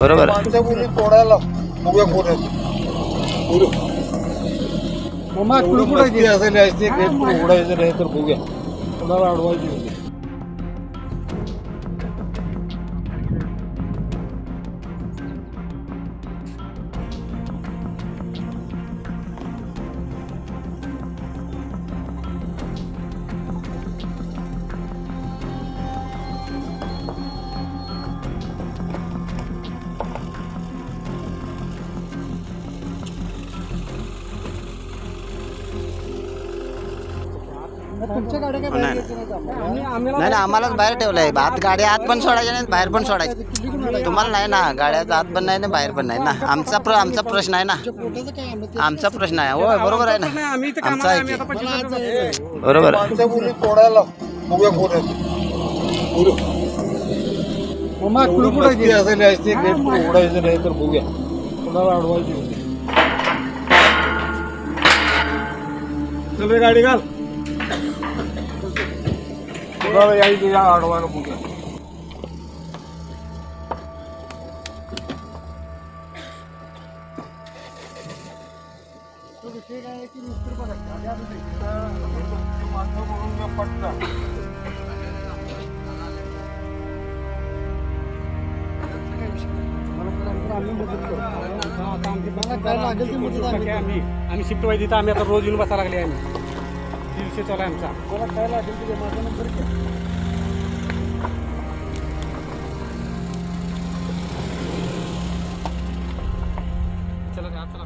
बरोबर आहे. माणसं बोलली तोडायला बघूया कोण आहे. मस्ती असेल असते गेट पण उघडायचं नाही तर बघूया कोणाला अडवायची होती. नाही नाही आम्हालाच बाहेर ठेवलंय. आत गाड्या आत पण सोडायच्या नाही, बाहेर पण सोडायच्या. तुम्हाला नाही ना, गाड्याचा आत पण नाही ना, बाहेर पण नाही ना. आमचा प्रश्न आहे ना, आमचा प्रश्न आहे. होय बरोबर आहे ना, आमचा आहे की. बरोबर आहे. माणसं बोलली तोडायला बघूया कोण आहे. मस्ती असेल असते गेट पण उघडायचं नाही तर बघूया कोणाला अडवायची होती. सगळे गाडी घाल कुणाला यायचं या अडवायला बघूया. आम्ही शिफ्ट व्हायची तिथं आम्ही आता रोज येऊन बसायला लागले. आम्ही दिवशी चालू आहे आमचा. मला काय लागेल तुझ्या माझा नंबर घ्या. चला चला